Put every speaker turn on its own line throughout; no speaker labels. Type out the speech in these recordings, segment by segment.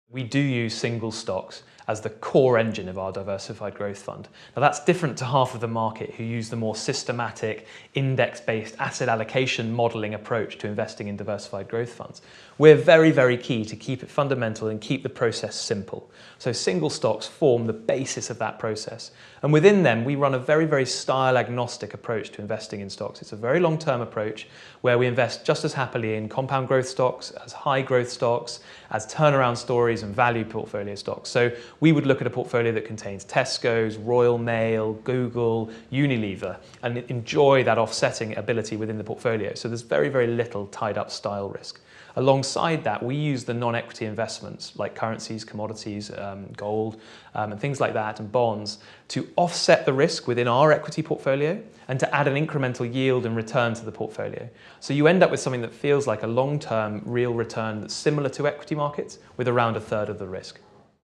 We do use single stocks as the core engine of our diversified growth fund. Now that's different to half of the market who use the more systematic, index-based asset allocation modelling approach to investing in diversified growth funds. We're very, very key to keep it fundamental and keep the process simple. So single stocks form the basis of that process. And within them, we run a very, very style agnostic approach to investing in stocks. It's a very long-term approach where we invest just as happily in compound growth stocks, as high growth stocks, as turnaround stories and value portfolio stocks. So we would look at a portfolio that contains Tesco's, Royal Mail, Google, Unilever, and enjoy that offsetting ability within the portfolio. So there's very, very little tied up style risk. Alongside that, we use the non-equity investments like currencies, commodities, gold, and things like that, and bonds to offset the risk within our equity portfolio and to add an incremental yield and return to the portfolio. So you end up with something that feels like a long-term real return that's similar to equity markets with around a third of the risk.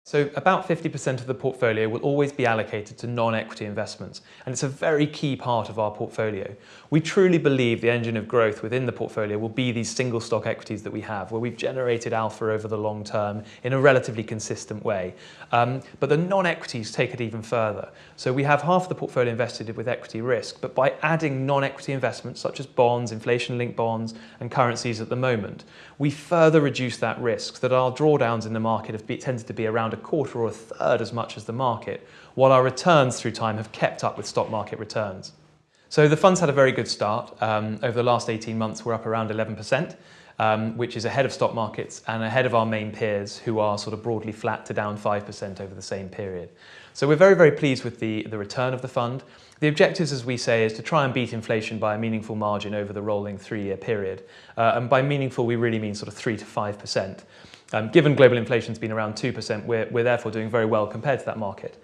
So about 50% of the portfolio will always be allocated to non-equity investments, and it's a very key part of our portfolio. We truly believe the engine of growth within the portfolio will be these single stock equities that we have, where we've generated alpha over the long term in a relatively consistent way. But the non-equities take it even further. So we have half the portfolio invested with equity risk, but by adding non-equity investments such as bonds, inflation-linked bonds, and currencies at the moment, we further reduce that risk so that our drawdowns in the market have tended to be around a quarter or a third as much as the market, while our returns through time have kept up with stock market returns. So the fund's had a very good start. Over the last 18 months, we're up around 11%, which is ahead of stock markets and ahead of our main peers who are sort of broadly flat to down 5% over the same period. So we're very, very pleased with the return of the fund. The objectives, as we say, is to try and beat inflation by a meaningful margin over the rolling 3-year period. And by meaningful, we really mean sort of 3 to 5%. Given global inflation's been around 2%, we're therefore doing very well compared to that market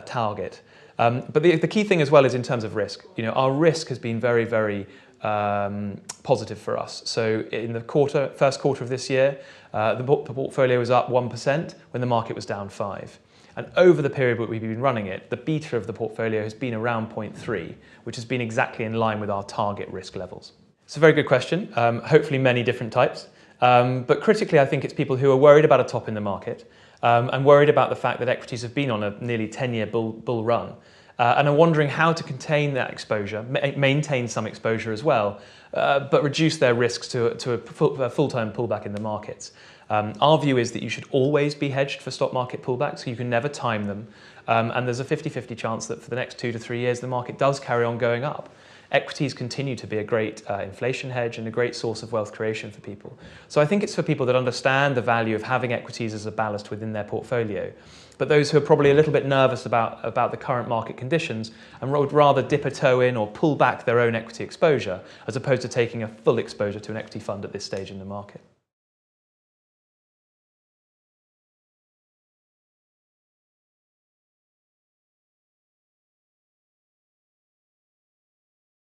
target. But the key thing as well is in terms of risk. You know, our risk has been very, very positive for us. So in the first quarter of this year, the portfolio was up 1% when the market was down 5%. And over the period that we've been running it, the beta of the portfolio has been around 0.3, which has been exactly in line with our target risk levels. It's a very good question, hopefully many different types. But critically, I think it's people who are worried about a top in the market and worried about the fact that equities have been on a nearly 10-year bull run and are wondering how to contain that exposure, maintain some exposure as well, but reduce their risks to a full-time pullback in the markets. Our view is that you should always be hedged for stock market pullbacks, so you can never time them. And there's a 50-50 chance that for the next 2 to 3 years, the market does carry on going up. Equities continue to be a great inflation hedge and a great source of wealth creation for people. So I think it's for people that understand the value of having equities as a ballast within their portfolio. But those who are probably a little bit nervous about the current market conditions and would rather dip a toe in or pull back their own equity exposure as opposed to taking a full exposure to an equity fund at this stage in the market.